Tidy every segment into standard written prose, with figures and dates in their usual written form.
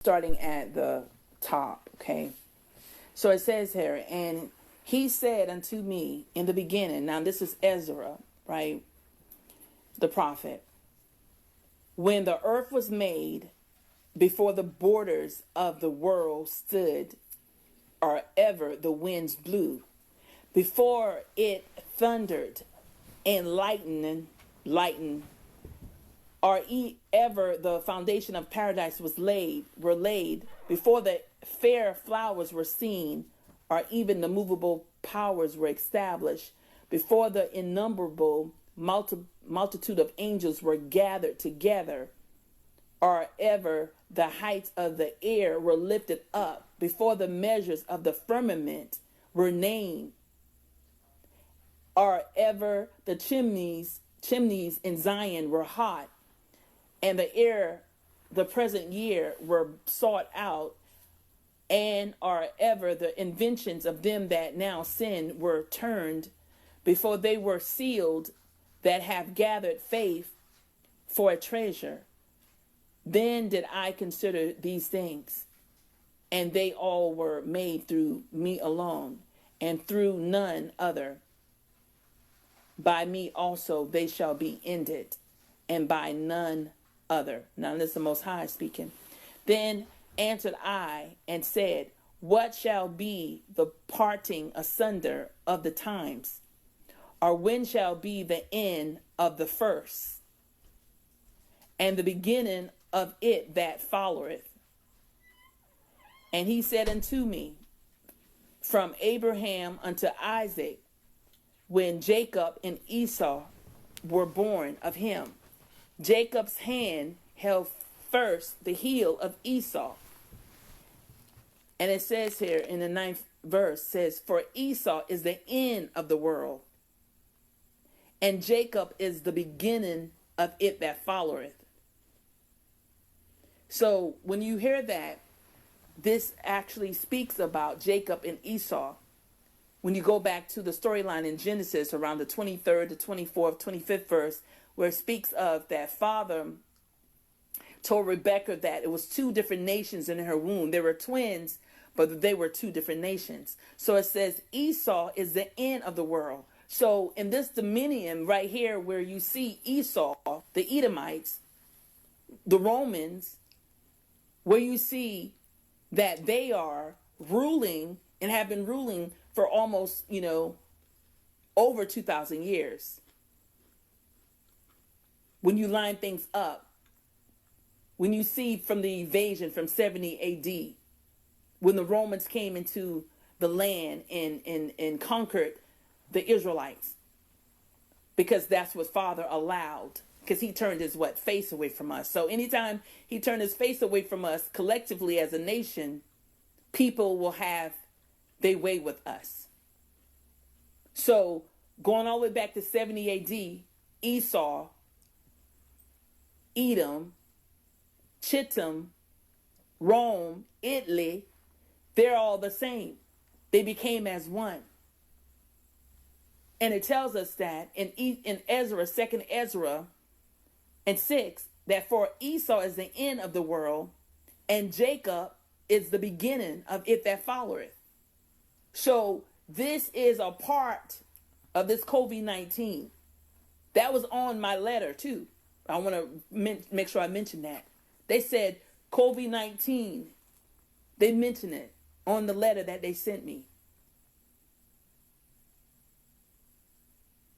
starting at the top, okay? So it says here, and he said unto me in the beginning, now this is Ezra, right? The prophet. When the earth was made, before the borders of the world stood, or ever the winds blew, before it thundered and lightened, or ever the foundation of paradise were laid, before the fair flowers were seen, or even the movable powers were established, before the innumerable multitude of angels were gathered together, or ever the heights of the air were lifted up, before the measures of the firmament were named, or ever the chimneys in Zion were hot, and the present year were sought out, and are ever the inventions of them that now sin were turned, before they were sealed that have gathered faith for a treasure. Then did I consider these things, and they all were made through me alone, and through none other. By me also they shall be ended, and by none other. Now this is the Most High speaking. Then answered I and said, what shall be the parting asunder of the times? Or when shall be the end of the first, and the beginning of it that followeth? And he said unto me, from Abraham unto Isaac, when Jacob and Esau were born of him, Jacob's hand held first the heel of Esau. And it says here in the 9th verse, says, for Esau is the end of the world, and Jacob is the beginning of it that followeth. So when you hear that, this actually speaks about Jacob and Esau. When you go back to the storyline in Genesis around the 23rd, the 24th, 25th verse, where it speaks of that father told Rebekah that it was two different nations in her womb. They were twins, but they were two different nations. So it says Esau is the end of the world. So in this dominion right here, where you see Esau, the Edomites, the Romans, where you see that they are ruling and have been ruling for almost, over 2,000 years. When you line things up, when you see from the invasion from 70 AD, when the Romans came into the land and conquered the Israelites, because that's what Father allowed, because he turned his face away from us. So anytime he turned his face away from us collectively as a nation, people will have their way with us. So going all the way back to 70 AD, Esau, Edom, Chittim, Rome, Italy, they're all the same. They became as one. And it tells us that in Ezra, 2nd Ezra and 6, that for Esau is the end of the world, and Jacob is the beginning of it that followeth. So this is a part of this COVID-19. That was on my letter too. I want to make sure I mention that. They said COVID-19. They mentioned it on the letter that they sent me.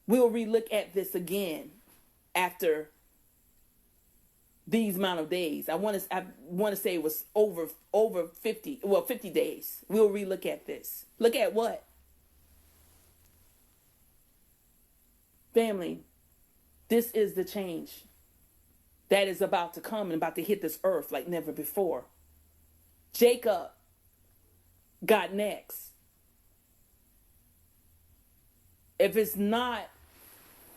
We'll relook at this again after these amount of days. I want to say it was over 50 days. We'll relook at this. Look at what? Family, this is the change that is about to come and about to hit this earth like never before. Jacob got next. If it's not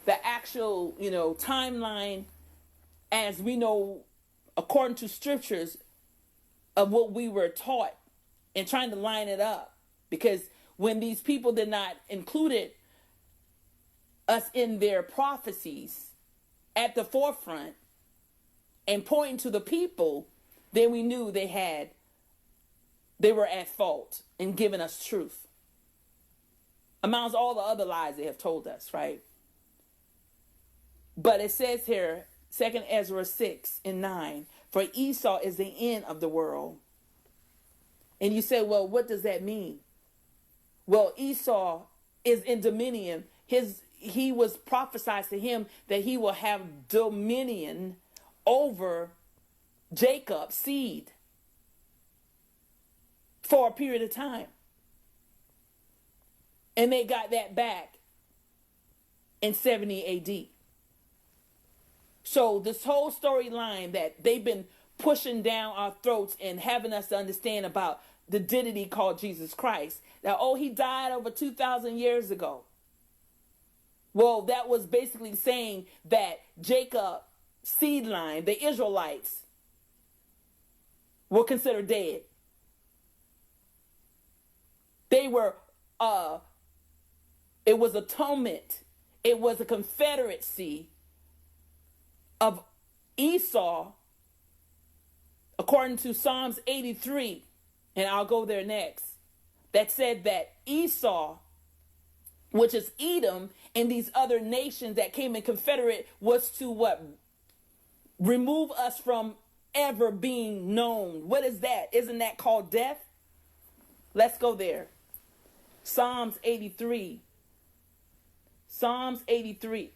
the actual, timeline as we know according to scriptures of what we were taught and trying to line it up, because when these people did not include us in their prophecies at the forefront and pointing to the people then we knew they were at fault in giving us truth. Amongst all the other lies they have told us, right? But it says here, 2 Ezra 6:9, for Esau is the end of the world. And you say, well, what does that mean? Well, Esau is in dominion. He was prophesied to him that he will have dominion over Jacob's seed for a period of time. And they got that back in 70 AD. So this whole storyline that they've been pushing down our throats and having us to understand about the deity called Jesus Christ. That, he died over 2,000 years ago. Well, that was basically saying that Jacob's seed line, the Israelites, were considered dead. They were, it was atonement. It was a confederacy of Esau, according to Psalms 83, and I'll go there next, that said that Esau, which is Edom, and these other nations that came in confederate, was to what? Remove us from ever being known. What is that? Isn't that called death? Let's go there. Psalms 83. Psalms 83.